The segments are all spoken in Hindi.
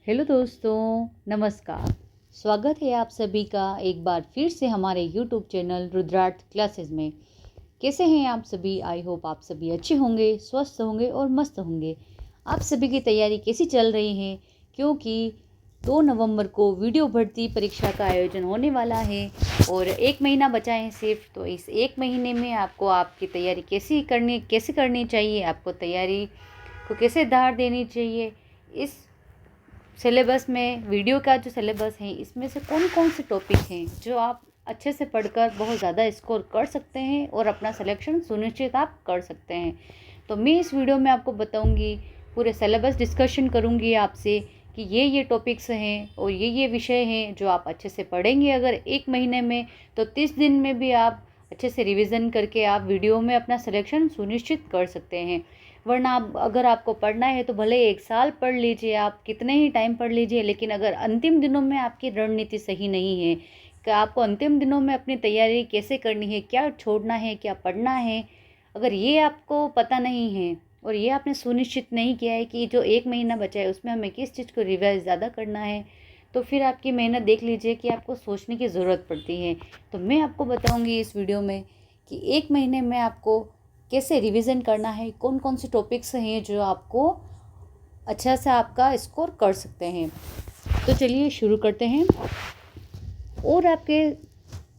हेलो दोस्तों, नमस्कार। स्वागत है आप सभी का एक बार फिर से हमारे यूट्यूब चैनल रुद्रार्थ क्लासेस में। कैसे हैं आप सभी? आई होप आप सभी अच्छे होंगे, स्वस्थ होंगे और मस्त होंगे। आप सभी की तैयारी कैसी चल रही है? क्योंकि 2 नवंबर को वीडियो भर्ती परीक्षा का आयोजन होने वाला है और 1 महीना बचा है सिर्फ। तो इस 1 महीने में आपको आपकी तैयारी कैसे करनी चाहिए, आपको तैयारी को कैसे धार देनी चाहिए, इस सिलेबस में वीडियो का जो सिलेबस है इसमें से कौन कौन से टॉपिक हैं जो आप अच्छे से पढ़कर बहुत ज़्यादा स्कोर कर सकते हैं और अपना सिलेक्शन सुनिश्चित आप कर सकते हैं। तो मैं इस वीडियो में आपको बताऊंगी, पूरे सिलेबस डिस्कशन करूंगी आपसे कि ये टॉपिक्स हैं और ये विषय हैं जो आप अच्छे से पढ़ेंगे अगर 1 महीने में, तो 30 दिन में भी आप अच्छे से रिवीजन करके आप वीडियो में अपना सिलेक्शन सुनिश्चित कर सकते हैं। वरना आप अगर आपको पढ़ना है तो भले 1 साल पढ़ लीजिए, आप कितने ही टाइम पढ़ लीजिए, लेकिन अगर अंतिम दिनों में आपकी रणनीति सही नहीं है कि आपको अंतिम दिनों में अपनी तैयारी कैसे करनी है, क्या छोड़ना है, क्या पढ़ना है, अगर ये आपको पता नहीं है और ये आपने सुनिश्चित नहीं किया है कि जो 1 महीना बचा है उसमें हमें किस चीज़ को रिवाइज ज़्यादा करना है, तो फिर आपकी मेहनत देख लीजिए कि आपको सोचने की ज़रूरत पड़ती है। तो मैं आपको बताऊँगी इस वीडियो में कि 1 महीने में आपको कैसे रिवीजन करना है, कौन कौन से टॉपिक्स हैं जो आपको अच्छा सा आपका स्कोर कर सकते हैं। तो चलिए शुरू करते हैं। और आपके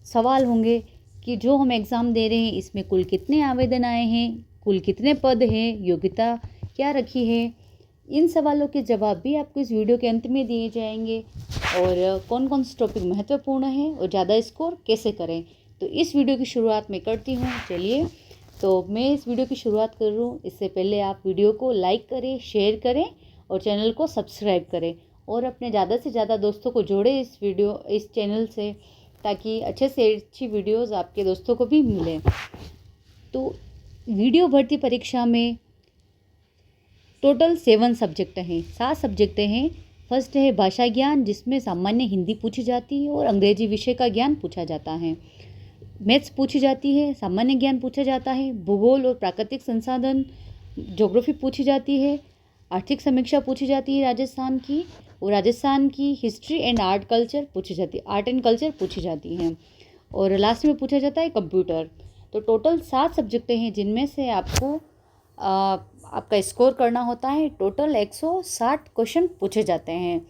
सवाल होंगे कि जो हम एग्ज़ाम दे रहे हैं इसमें कुल कितने आवेदन आए हैं, कुल कितने पद हैं, योग्यता क्या रखी है। इन सवालों के जवाब भी आपको इस वीडियो के अंत में दिए जाएंगे और कौन कौन से टॉपिक महत्वपूर्ण है और ज़्यादा स्कोर कैसे करें। तो इस वीडियो की शुरुआत मैं करती हूँ। चलिए, तो मैं इस वीडियो की शुरुआत कर रहा हूँ। इससे पहले आप वीडियो को लाइक करें, शेयर करें और चैनल को सब्सक्राइब करें और अपने ज़्यादा से ज़्यादा दोस्तों को जोड़ें इस चैनल से, ताकि अच्छे से अच्छी वीडियोस आपके दोस्तों को भी मिलें। तो वीडियो भर्ती परीक्षा में टोटल 7 सब्जेक्ट हैं, 7 सब्जेक्ट हैं। फर्स्ट है भाषा ज्ञान, जिसमें सामान्य हिंदी पूछी जाती है और अंग्रेजी विषय का ज्ञान पूछा जाता है। मैथ्स पूछी जाती है, सामान्य ज्ञान पूछा जाता है, भूगोल और प्राकृतिक संसाधन ज्योग्राफी पूछी जाती है, आर्थिक समीक्षा पूछी जाती है राजस्थान की, और राजस्थान की history and art and culture पूछी जाती हैं, और लास्ट में पूछा जाता है कंप्यूटर। तो टोटल 7 सब्जेक्ट हैं जिनमें से आपको आपका स्कोर करना होता है। टोटल 160 क्वेश्चन पूछे जाते हैं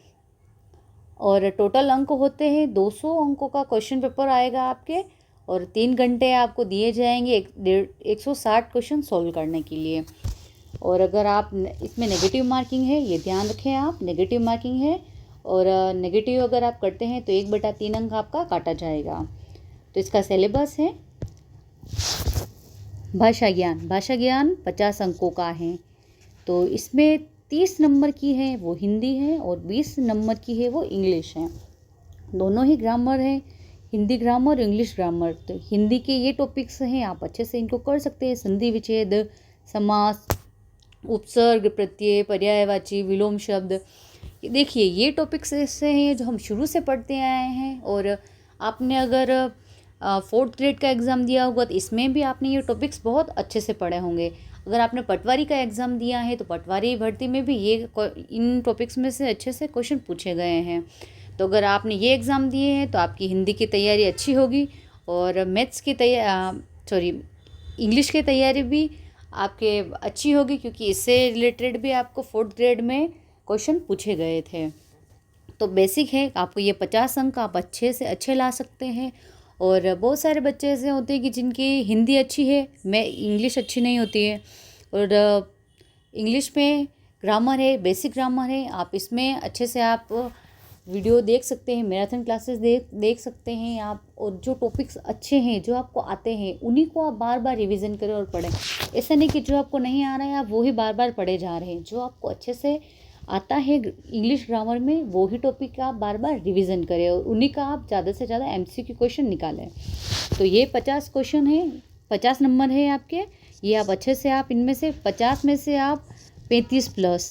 और टोटल अंक होते हैं 200 अंकों का क्वेश्चन पेपर आएगा आपके, और 3 घंटे आपको दिए जाएंगे 160 क्वेश्चन सॉल्व करने के लिए। और अगर आप इसमें नेगेटिव मार्किंग है, ये ध्यान रखें आप, नेगेटिव मार्किंग है, और नेगेटिव अगर आप करते हैं तो 1/3 अंक आपका काटा जाएगा। तो इसका सिलेबस है भाषा ज्ञान 50 अंकों का है। तो इसमें 30 नंबर की है वो हिंदी है और 20 नंबर की है वो इंग्लिश है। दोनों ही ग्रामर है, हिंदी ग्रामर, इंग्लिश ग्रामर। तो हिंदी के ये टॉपिक्स हैं, आप अच्छे से इनको कर सकते हैं। संधि विच्छेद, समास, उपसर्ग, प्रत्यय, पर्यायवाची, विलोम शब्द। देखिए, ये टॉपिक्स ऐसे हैं जो हम शुरू से पढ़ते आए हैं, और आपने अगर 4th ग्रेड का एग्ज़ाम दिया होगा तो इसमें भी आपने ये टॉपिक्स बहुत अच्छे से पढ़े होंगे। अगर आपने पटवारी का एग्ज़ाम दिया है तो पटवारी भर्ती में भी इन टॉपिक्स में से अच्छे से क्वेश्चन पूछे गए हैं। तो अगर आपने ये एग्ज़ाम दिए हैं तो आपकी हिंदी की तैयारी अच्छी होगी, और मैथ्स की इंग्लिश की तैयारी भी आपके अच्छी होगी, क्योंकि इससे रिलेटेड भी आपको 4th ग्रेड में क्वेश्चन पूछे गए थे। तो बेसिक है, आपको ये 50 अंक आप अच्छे से अच्छे ला सकते हैं। और बहुत सारे बच्चे ऐसे होते हैं कि जिनकी हिंदी अच्छी है, इंग्लिश अच्छी नहीं होती है, और इंग्लिश में ग्रामर है, बेसिक ग्रामर है, आप इसमें अच्छे से आप वीडियो देख सकते हैं, मैराथन क्लासेस देख सकते हैं आप, और जो टॉपिक्स अच्छे हैं, जो आपको आते हैं, उन्हीं को आप बार बार रिवीजन करें और पढ़ें। ऐसा नहीं कि जो आपको नहीं आ रहा है आप वो ही बार बार पढ़े जा रहे हैं। जो आपको अच्छे से आता है इंग्लिश ग्रामर में, वो ही टॉपिक का आप बार बार रिवीजन करें और उन्हीं का आप ज़्यादा से ज़्यादा MCQ क्वेश्चन निकालें। तो ये 50 क्वेश्चन है, 50 नंबर है आपके। ये आप अच्छे से आप इनमें से 50 में से आप 35 प्लस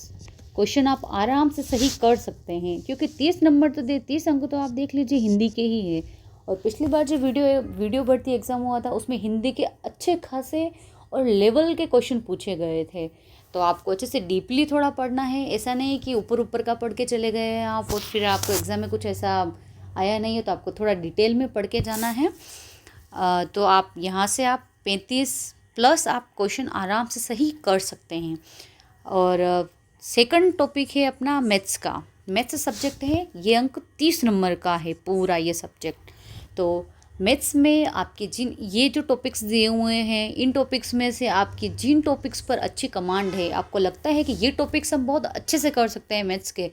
क्वेश्चन आप आराम से सही कर सकते हैं, क्योंकि 30 नंबर तो 30 अंक तो आप देख लीजिए हिंदी के ही है। और पिछली बार जो वीडियो भर्ती एग्ज़ाम हुआ था उसमें हिंदी के अच्छे खासे और लेवल के क्वेश्चन पूछे गए थे। तो आपको अच्छे से डीपली थोड़ा पढ़ना है। ऐसा नहीं कि ऊपर ऊपर का पढ़ के चले गए हैं आप और फिर आपको एग्ज़ाम में कुछ ऐसा आया नहीं है, तो आपको थोड़ा डिटेल में पढ़ के जाना है। तो आप यहाँ से आप 35+ आप क्वेश्चन आराम से सही कर सकते हैं। और सेकंड टॉपिक है अपना मैथ्स का। मैथ्स सब्जेक्ट है, ये अंक 30 नंबर का है पूरा ये सब्जेक्ट। तो मैथ्स में आपके जिन ये जो टॉपिक्स दिए हुए हैं, इन टॉपिक्स में से आपकी जिन टॉपिक्स पर अच्छी कमांड है, आपको लगता है कि ये टॉपिक्स हम बहुत अच्छे से कर सकते हैं मैथ्स के,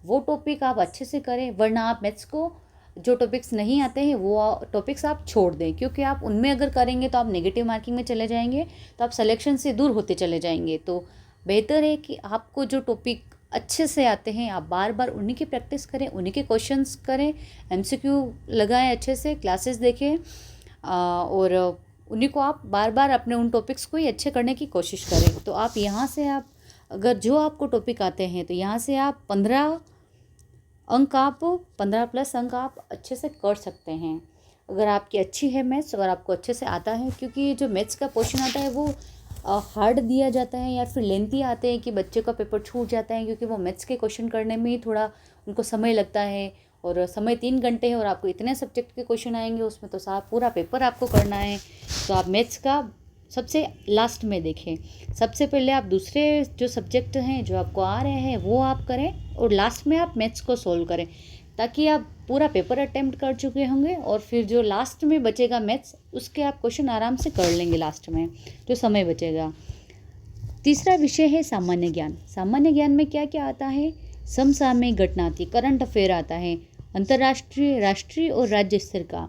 वो टॉपिक आप अच्छे से करें। वरना आप मैथ्स को जो टॉपिक्स नहीं आते हैं वो टॉपिक्स आप छोड़ दें, क्योंकि आप उनमें अगर करेंगे तो आप नेगेटिव मार्किंग में चले जाएंगे, तो आप सिलेक्शन से दूर होते चले जाएंगे। तो बेहतर है कि आपको जो टॉपिक अच्छे से आते हैं आप बार बार उन्हीं की प्रैक्टिस करें, उन्हीं के क्वेश्चंस करें, एमसीक्यू लगाएं, अच्छे से क्लासेस देखें और उन्हीं को आप बार बार अपने उन टॉपिक्स को ही अच्छे करने की कोशिश करें। तो आप यहाँ से आप अगर जो आपको टॉपिक आते हैं तो यहाँ से आप 15+ अंक आप अच्छे से कर सकते हैं अगर आपकी अच्छी है मैथ्स, अगर आपको अच्छे से आता है। क्योंकि जो मैथ्स का क्वेश्चन आता है वो हार्ड दिया जाता है या फिर लेंथी आते हैं कि बच्चे का पेपर छूट जाता है, क्योंकि वो मैथ्स के क्वेश्चन करने में ही थोड़ा उनको समय लगता है और समय 3 घंटे है और आपको इतने सब्जेक्ट के क्वेश्चन आएंगे उसमें, तो साहब पूरा पेपर आपको करना है। तो आप मैथ्स का सबसे लास्ट में देखें, सबसे पहले आप दूसरे जो सब्जेक्ट हैं जो आपको आ रहे हैं वो आप करें और लास्ट में आप मैथ्स को सोल्व करें, ताकि आप पूरा पेपर अटेम्प्ट कर चुके होंगे और फिर जो लास्ट में बचेगा मैथ्स उसके आप क्वेश्चन आराम से कर लेंगे लास्ट में जो समय बचेगा। तीसरा विषय है सामान्य ज्ञान। सामान्य ज्ञान में क्या क्या आता है? समसामयिक घटनाती, करंट अफेयर आता है, अंतर्राष्ट्रीय, राष्ट्रीय और राज्य स्तर का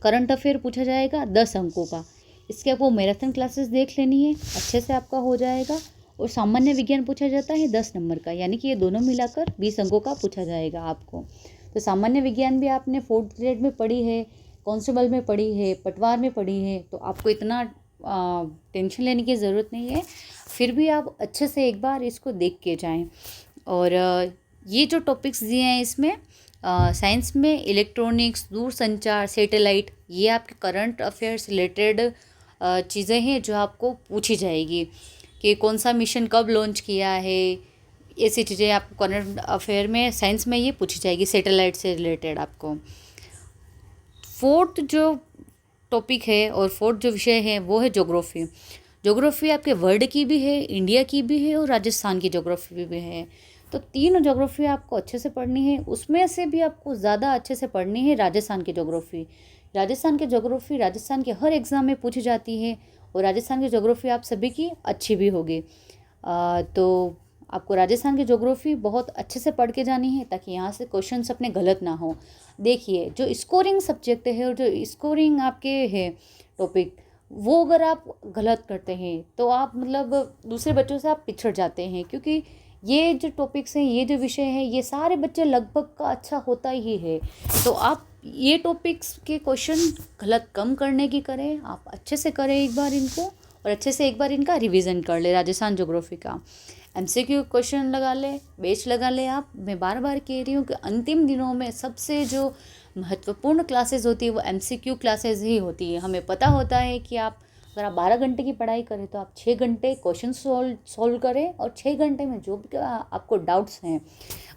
करंट अफेयर पूछा जाएगा 10 अंकों का। इसके आपको मैराथन क्लासेस देख लेनी है, अच्छे से आपका हो जाएगा। और सामान्य विज्ञान पूछा जाता है 10 नंबर का, यानी कि ये दोनों मिलाकर 20 अंकों का पूछा जाएगा आपको। तो सामान्य विज्ञान भी आपने 4th ग्रेड में पढ़ी है, कांस्टेबल में पढ़ी है, पटवार में पढ़ी है, तो आपको इतना टेंशन लेने की ज़रूरत नहीं है। फिर भी आप अच्छे से एक बार इसको देख के जाएं। और ये जो टॉपिक्स दिए हैं इसमें साइंस में इलेक्ट्रॉनिक्स, दूरसंचार, सैटेलाइट, ये आपके करंट अफेयर्स रिलेटेड चीज़ें हैं जो आपको पूछी जाएगी कि कौन सा मिशन कब लॉन्च किया है, ऐसी चीज़ें आपको करंट अफेयर में साइंस में ये पूछी जाएगी, सैटेलाइट से रिलेटेड आपको। 4th जो टॉपिक है और 4th जो विषय है वो है ज्योग्राफी। ज्योग्राफी आपके वर्ल्ड की भी है, इंडिया की भी है और राजस्थान की ज्योग्राफी भी है। तो 3 ज्योग्राफी आपको अच्छे से पढ़नी है। उसमें से भी आपको ज़्यादा अच्छे से पढ़नी है राजस्थान की ज्योग्राफी। राजस्थान की ज्योग्राफी राजस्थान के हर एग्ज़ाम में पूछी जाती है और राजस्थान की ज्योग्राफी आप सभी की अच्छी भी होगी। तो आपको राजस्थान की ज्योग्राफी बहुत अच्छे से पढ़ के जानी है ताकि यहाँ से क्वेश्चंस अपने गलत ना हो। देखिए जो स्कोरिंग सब्जेक्ट है और जो स्कोरिंग आपके है टॉपिक, वो अगर आप गलत करते हैं तो आप मतलब दूसरे बच्चों से आप पिछड़ जाते हैं, क्योंकि ये जो टॉपिक्स हैं, ये जो विषय हैं, ये सारे बच्चे लगभग का अच्छा होता ही है। तो आप ये टॉपिक्स के क्वेश्चन गलत कम करने की करें, आप अच्छे से करें एक बार इनको और अच्छे से एक बार इनका रिवीजन कर ले। राजस्थान ज्योग्राफी का एमसीक्यू क्वेश्चन लगा ले, बैच लगा ले आप। मैं बार बार कह रही हूँ कि अंतिम दिनों में सबसे जो महत्वपूर्ण क्लासेस होती है वो एमसीक्यू क्लासेस ही होती है। हमें पता होता है कि आप अगर आप 12 घंटे की पढ़ाई करें तो आप 6 घंटे क्वेश्चन सॉल्व करें और 6 घंटे में जो भी आपको डाउट्स हैं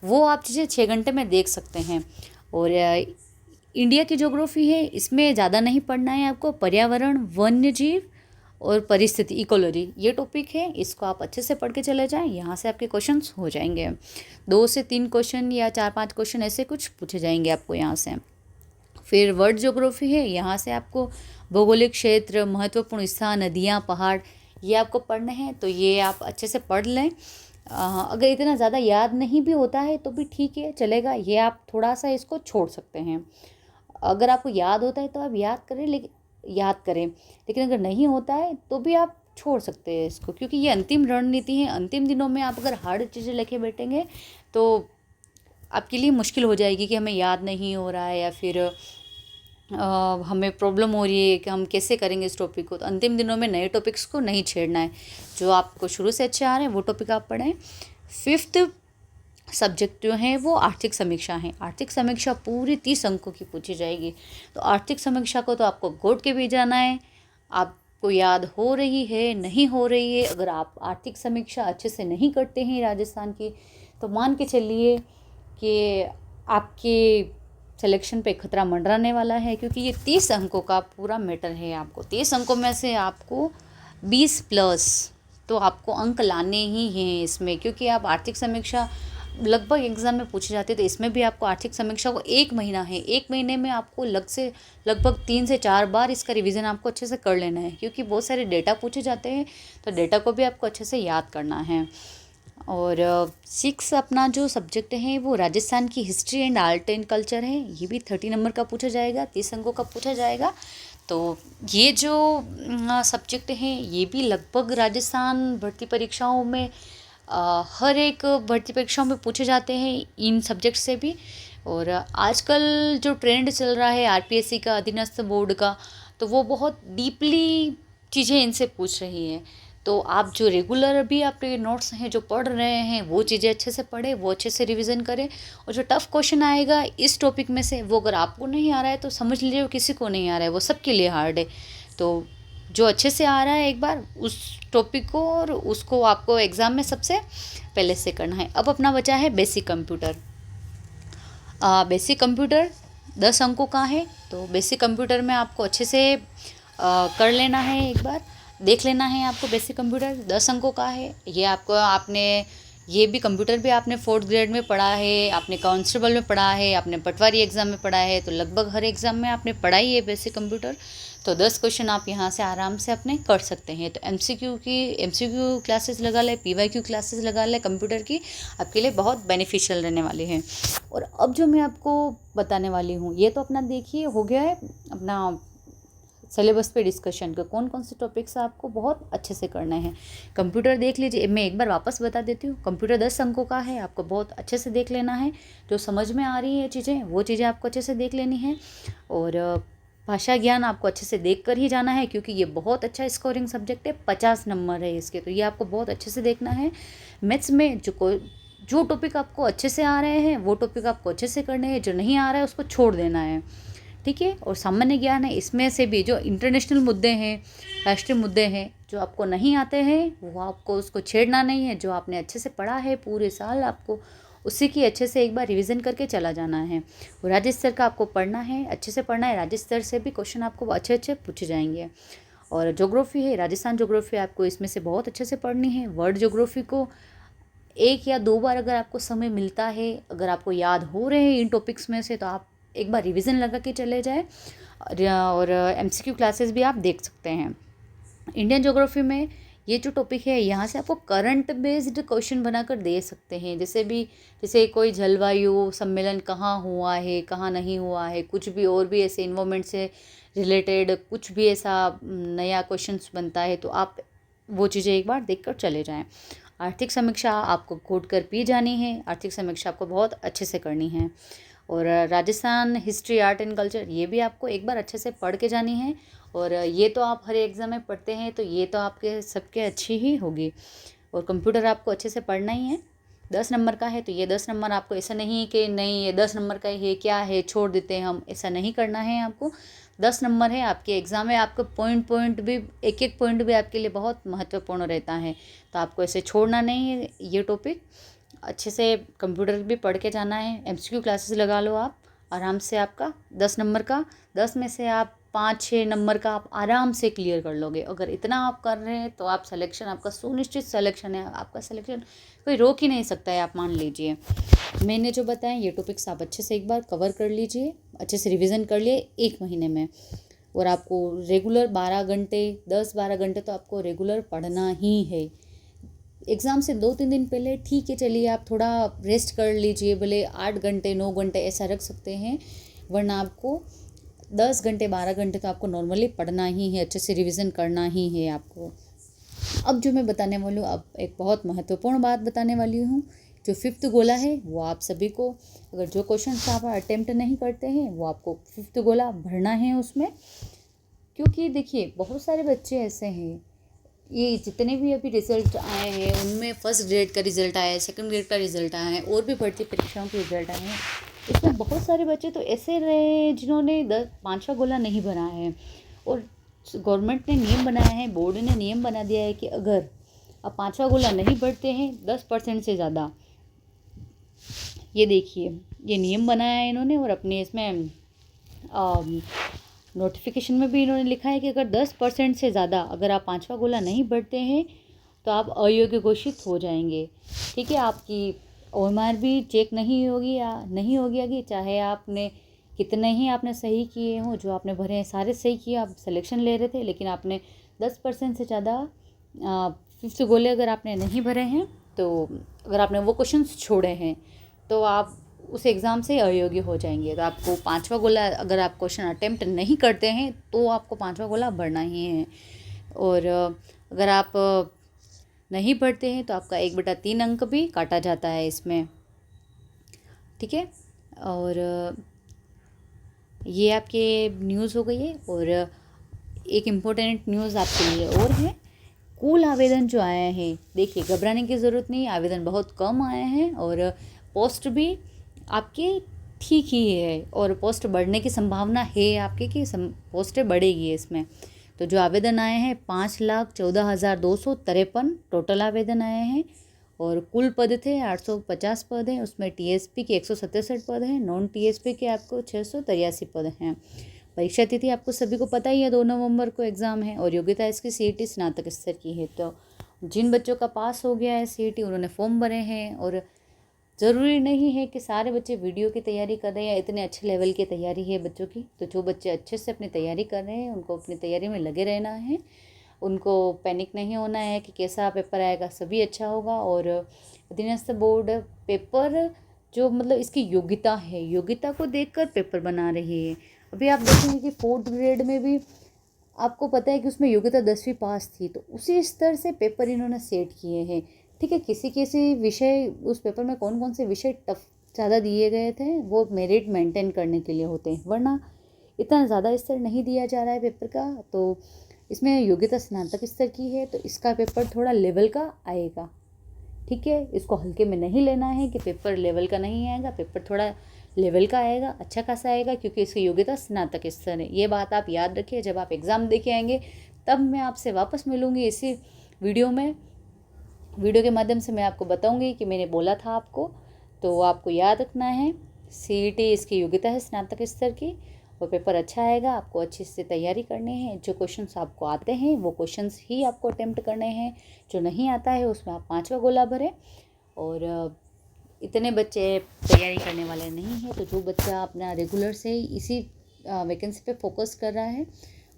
वो आप चीज़ें 6 घंटे में देख सकते हैं। और इंडिया की ज्योग्राफी है, इसमें ज़्यादा नहीं पढ़ना है आपको। पर्यावरण, वन्य जीव और परिस्थिति, इकोलॉजी, ये टॉपिक है, इसको आप अच्छे से पढ़ के चले जाएं। यहाँ से आपके क्वेश्चंस हो जाएंगे। 2 से 3 क्वेश्चन या 4-5 क्वेश्चन ऐसे कुछ पूछे जाएंगे आपको यहाँ से। फिर वर्ल्ड ज्योग्राफी है, यहाँ से आपको भौगोलिक क्षेत्र, महत्वपूर्ण स्थान, नदियाँ, पहाड़, ये आपको पढ़ने हैं, तो ये आप अच्छे से पढ़ लें। अगर इतना ज़्यादा याद नहीं भी होता है तो भी ठीक है, चलेगा, ये आप थोड़ा सा इसको छोड़ सकते हैं। अगर आपको याद होता है तो आप याद करें, लेकिन अगर नहीं होता है तो भी आप छोड़ सकते हैं इसको, क्योंकि ये अंतिम रणनीति है। अंतिम दिनों में आप अगर हार्ड चीज़ें लेके बैठेंगे तो आपके लिए मुश्किल हो जाएगी कि हमें याद नहीं हो रहा है या फिर हमें प्रॉब्लम हो रही है कि हम कैसे करेंगे इस टॉपिक को। तो अंतिम दिनों में नए टॉपिक्स को नहीं छेड़ना है, जो आपको शुरू से अच्छे आ रहे हैं वो टॉपिक आप पढ़ें। 5th सब्जेक्ट जो है वो आर्थिक समीक्षा है। आर्थिक समीक्षा पूरी 30 अंकों की पूछी जाएगी। तो आर्थिक समीक्षा को तो आपको घोट के भी जाना है। आप आपको याद हो रही है, नहीं हो रही है, अगर आप आर्थिक समीक्षा अच्छे से नहीं करते हैं राजस्थान की, तो मान के चलिए कि आपके सिलेक्शन पे खतरा मंडराने वाला है, क्योंकि ये 30 अंकों का पूरा मैटर है। आपको 30 अंकों में से आपको 20 प्लस तो आपको अंक लाने ही हैं इसमें, क्योंकि आप आर्थिक समीक्षा लगभग एग्ज़ाम में पूछे जाते हैं, तो इसमें भी आपको आर्थिक समीक्षा को 1 महीना है, 1 महीने में आपको लगभग 3 से 4 बार इसका रिवीजन आपको अच्छे से कर लेना है, क्योंकि बहुत सारे डेटा पूछे जाते हैं, तो डेटा को भी आपको अच्छे से याद करना है। और 6 अपना जो सब्जेक्ट है वो राजस्थान की history and art and culture है, ये भी 30 नंबर का पूछा जाएगा, 30 अंकों का पूछा जाएगा। तो ये जो सब्जेक्ट हैं ये भी लगभग राजस्थान भर्ती परीक्षाओं में हर एक भर्ती परीक्षाओं में पूछे जाते हैं इन सब्जेक्ट से भी। और आजकल जो ट्रेंड चल रहा है आरपीएससी का, अधीनस्थ बोर्ड का, तो वो बहुत डीपली चीज़ें इनसे पूछ रही हैं। तो आप जो रेगुलर अभी आपके नोट्स हैं जो पढ़ रहे हैं वो चीज़ें अच्छे से पढ़ें, वो अच्छे से रिवीजन करें, और जो टफ़ क्वेश्चन आएगा इस टॉपिक में से वो अगर आपको नहीं आ रहा है तो समझ लीजिए वो किसी को नहीं आ रहा है, वो सबके लिए हार्ड है। तो जो अच्छे से आ रहा है एक बार उस टॉपिक को, और उसको आपको एग्ज़ाम में सबसे पहले से करना है। अब अपना बचा है बेसिक कंप्यूटर। बेसिक कंप्यूटर 10 अंकों का है, तो बेसिक कंप्यूटर में आपको अच्छे से कर लेना है, एक बार देख लेना है आपको। बेसिक कंप्यूटर 10 अंकों का है, ये आपको आपने ये भी कंप्यूटर भी आपने 4th ग्रेड में पढ़ा है, आपने कांस्टेबल में पढ़ा है, आपने पटवारी एग्ज़ाम में पढ़ा है, तो लगभग हर एग्ज़ाम में आपने पढ़ा ही है बेसिक कंप्यूटर। तो 10 क्वेश्चन आप यहाँ से आराम से अपने कर सकते हैं। तो एमसीक्यू क्लासेस लगा ले, पीवाईक्यू क्लासेस लगा ले कंप्यूटर की, आपके लिए बहुत बेनिफिशियल रहने वाली हैं। और अब जो मैं आपको बताने वाली हूँ ये तो अपना देखिए हो गया है अपना सिलेबस पे डिस्कशन का, कौन कौन से टॉपिक्स आपको बहुत अच्छे से करने हैं। कंप्यूटर देख लीजिए, मैं एक बार वापस बता देती हूँ, कंप्यूटर 10 अंकों का है, आपको बहुत अच्छे से देख लेना है। जो समझ में आ रही है चीज़ें वो चीज़ें आपको अच्छे से देख लेनी है। और भाषा ज्ञान आपको अच्छे से देख कर ही जाना है, क्योंकि ये बहुत अच्छा स्कोरिंग सब्जेक्ट है, 50 नंबर है इसके, तो ये आपको बहुत अच्छे से देखना है। मैथ्स में जो टॉपिक आपको अच्छे से आ रहे हैं वो टॉपिक आपको अच्छे से करने हैं, जो नहीं आ रहा है उसको छोड़ देना है, ठीक है। और सामान्य ज्ञान है, इसमें से भी जो इंटरनेशनल मुद्दे हैं, राष्ट्रीय मुद्दे हैं, जो आपको नहीं आते हैं वो आपको उसको छेड़ना नहीं है। जो आपने अच्छे से पढ़ा है पूरे साल आपको उसी की अच्छे से एक बार रिवीजन करके चला जाना है। और राज्य स्तर का आपको पढ़ना है, अच्छे से पढ़ना है, राज्य स्तर से भी क्वेश्चन आपको अच्छे अच्छे पूछे जाएंगे। और ज्योग्राफी है, राजस्थान ज्योग्राफी आपको इसमें से बहुत अच्छे से पढ़नी है। वर्ल्ड ज्योग्राफी को 1 या 2 बार अगर आपको समय मिलता है, अगर आपको याद हो रहे हैं इन टॉपिक्स में से, तो आप एक बार रिवीजन लगा के चले जाए। और एमसीक्यू क्लासेस भी आप देख सकते हैं। इंडियन ज्योग्राफी में ये जो टॉपिक है यहाँ से आपको करंट बेस्ड क्वेश्चन बनाकर दे सकते हैं, जैसे कोई जलवायु सम्मेलन कहाँ हुआ है, कहाँ नहीं हुआ है, कुछ भी और भी ऐसे इन्वायरमेंट से रिलेटेड कुछ भी ऐसा नया क्वेश्चंस बनता है, तो आप वो चीज़ें एक बार देख कर चले जाएँ। आर्थिक समीक्षा आपको घोट कर पी जानी है, आर्थिक समीक्षा आपको बहुत अच्छे से करनी है। और Rajasthan history art and culture ये भी आपको एक बार अच्छे से पढ़ के जानी है। और ये तो आप हर एग्ज़ाम में पढ़ते हैं, तो ये तो आपके सबके अच्छी ही होगी। और कंप्यूटर आपको अच्छे से पढ़ना ही है, 10 नंबर का है, तो ये 10 नंबर आपको ऐसा नहीं कि नहीं ये 10 नंबर का है क्या है छोड़ देते हैं हम, ऐसा नहीं करना है आपको। 10 नंबर है आपके एग्ज़ाम में, आपको पॉइंट भी एक एक पॉइंट भी आपके लिए बहुत महत्वपूर्ण रहता है, तो आपको ऐसे छोड़ना नहीं है ये टॉपिक। अच्छे से कंप्यूटर भी पढ़ के जाना है, एमसीक्यू क्लासेस लगा लो आप आराम से। आपका 10 नंबर का 10 में से आप 5-6 नंबर का आप आराम से क्लियर कर लोगे। अगर इतना आप कर रहे हैं तो आप सिलेक्शन आपका सुनिश्चित सिलेक्शन है, आपका सिलेक्शन कोई रोक ही नहीं सकता है, आप मान लीजिए। मैंने जो बताया ये टॉपिक्स आप अच्छे से एक बार कवर कर लीजिए, अच्छे से रिवीजन कर लिए 1 महीने में। और आपको रेगुलर 12 घंटे 10-12 घंटे तो आपको रेगुलर पढ़ना ही है। एग्ज़ाम से 2-3 दिन पहले ठीक है चलिए आप थोड़ा रेस्ट कर लीजिए, भले 8 घंटे 9 घंटे ऐसा रख सकते हैं, वरना आपको 10 घंटे 12 घंटे तो आपको नॉर्मली पढ़ना ही है, अच्छे से रिवीजन करना ही है आपको। अब जो मैं बताने वाली हूँ, अब एक बहुत महत्वपूर्ण बात बताने वाली हूँ। जो 5th गोला है वो आप सभी को, अगर जो क्वेश्चन आप अटेम्प्ट नहीं करते हैं वो आपको 5th गोला भरना है उसमें। क्योंकि देखिए बहुत सारे बच्चे ऐसे हैं, ये जितने भी अभी रिज़ल्ट आए हैं उनमें फर्स्ट ग्रेड का रिज़ल्ट आया है, सेकंड ग्रेड का रिज़ल्ट आया है, और भी भर्ती परीक्षाओं के रिज़ल्ट आए हैं, इसमें बहुत सारे बच्चे तो ऐसे रहे हैं जिन्होंने 5वां गोला नहीं भरा है। और गवर्नमेंट ने नियम बनाया है, बोर्ड ने नियम बना दिया है कि अगर आप 5वां गोला नहीं भरते हैं 10% से ज़्यादा, ये देखिए ये नियम बनाया है इन्होंने, और अपने इसमें नोटिफिकेशन में भी इन्होंने लिखा है कि अगर 10% से ज़्यादा अगर आप 5वां गोला नहीं भरते हैं तो आप अयोग्य घोषित हो जाएंगे। ठीक है, आपकी OMR भी चेक नहीं होगी या नहीं होगी आगे, चाहे आपने कितने ही आपने सही किए हों, जो आपने भरे हैं सारे सही किए, आप सिलेक्शन ले रहे थे लेकिन आपने 10% से ज़्यादा 5th गोले अगर आपने नहीं भरे हैं, तो अगर आपने वो क्वेश्चंस छोड़े हैं तो आप उस एग्ज़ाम से अयोग्य हो जाएंगे। तो आपको 5वां गोला अगर आप क्वेश्चन अटेम्प्ट नहीं करते हैं तो आपको 5वां गोला भरना ही है। और अगर आप नहीं भरते हैं तो आपका 1/3 अंक भी काटा जाता है इसमें। ठीक है, और ये आपके न्यूज़ हो गई है। और एक इम्पोर्टेंट न्यूज़ आपके लिए और है, कुल आवेदन जो आए हैं, देखिए घबराने की ज़रूरत नहीं, आवेदन बहुत कम आए हैं और पोस्ट भी आपके ठीक ही है, और पोस्ट बढ़ने की संभावना है आपके कि पोस्टें बढ़ेगी इसमें। तो जो आवेदन आए हैं 5,14,253 टोटल आवेदन आए हैं, और कुल पद थे 850 पद हैं, उसमें TSP के 167 पद हैं, नॉन TSP के आपको 683 पद हैं। परीक्षा तिथि आपको सभी को पता ही है, 2 नवंबर को एग्ज़ाम है, और योग्यता इसकी CET स्नातक स्तर की है। तो जिन बच्चों का पास हो गया है CET उन्होंने फॉर्म भरे हैं, और ज़रूरी नहीं है कि सारे बच्चे वीडियो की तैयारी कर रहे हैं या इतने अच्छे लेवल की तैयारी है बच्चों की। तो जो बच्चे अच्छे से अपनी तैयारी कर रहे हैं उनको अपनी तैयारी में लगे रहना है, उनको पैनिक नहीं होना है कि कैसा पेपर आएगा, सभी अच्छा होगा। और अधीनस्थ बोर्ड पेपर जो मतलब इसकी योग्यता है, योग्यता को देखकर पेपर बना रही है। अभी आप देखेंगे कि 4th ग्रेड में भी आपको पता है कि उसमें योग्यता 10वीं पास थी, तो उसी स्तर से पेपर इन्होंने सेट किए हैं। ठीक है, किसी किसी विषय उस पेपर में कौन कौन से विषय टफ ज़्यादा दिए गए थे वो मेरिट मेंटेन करने के लिए होते हैं, वरना इतना ज़्यादा स्तर नहीं दिया जा रहा है पेपर का। तो इसमें योग्यता स्नातक स्तर की है तो इसका पेपर थोड़ा लेवल का आएगा। ठीक है, इसको हल्के में नहीं लेना है कि पेपर लेवल का नहीं आएगा, पेपर थोड़ा लेवल का आएगा, अच्छा खासा आएगा, क्योंकि इसकी योग्यता स्नातक स्तर है। ये बात आप याद रखिए, जब आप एग्ज़ाम दे के आएंगे तब मैं आपसे वापस मिलूँगी इसी वीडियो में। वीडियो के माध्यम से मैं आपको बताऊंगी कि मैंने बोला था आपको, तो आपको याद रखना है CET इसकी योग्यता है स्नातक स्तर की, और पेपर अच्छा आएगा। आपको अच्छे से तैयारी करनी है, जो क्वेश्चंस आपको आते हैं वो क्वेश्चंस ही आपको अटेम्प्ट करने हैं, जो नहीं आता है उसमें आप 5वां गोला भरें। और इतने बच्चे तैयारी करने वाले नहीं हैं, तो जो बच्चा अपना रेगुलर से इसी वैकेंसी पे फोकस कर रहा है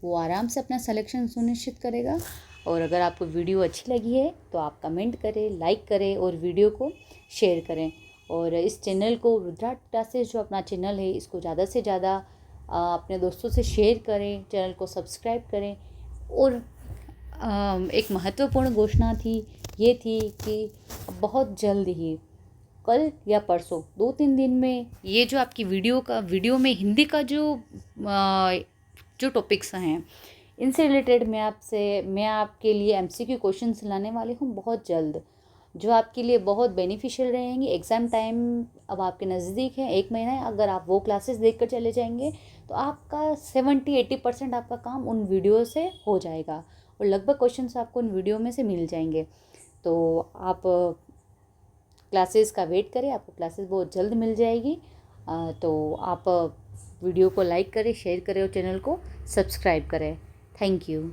वो आराम से अपना सिलेक्शन सुनिश्चित करेगा। और अगर आपको वीडियो अच्छी लगी है तो आप कमेंट करें, लाइक करें और वीडियो को शेयर करें। और इस चैनल को, रुद्रार्थ क्लासेस जो अपना चैनल है, इसको ज़्यादा से ज़्यादा अपने दोस्तों से शेयर करें, चैनल को सब्सक्राइब करें। और एक महत्वपूर्ण घोषणा थी, ये थी कि बहुत जल्द ही, कल या परसों 2-3 दिन में, ये जो आपकी वीडियो में हिंदी का जो टॉपिक्स हैं इनसे रिलेटेड मैं आपके लिए MCQ क्वेश्चंस लाने वाली हूँ बहुत जल्द, जो आपके लिए बहुत बेनिफिशियल रहेंगे। एग्ज़ाम टाइम अब आपके नज़दीक है, 1 महीना है। अगर आप वो क्लासेस देखकर चले जाएंगे तो आपका 70-80% आपका काम उन वीडियो से हो जाएगा, और लगभग क्वेश्चंस आपको उन वीडियो में से मिल जाएंगे। तो आप क्लासेस का वेट करें, आपको क्लासेस बहुत जल्द मिल जाएगी। तो आप वीडियो को लाइक करें, शेयर करें और चैनल को सब्सक्राइब करें। Thank you.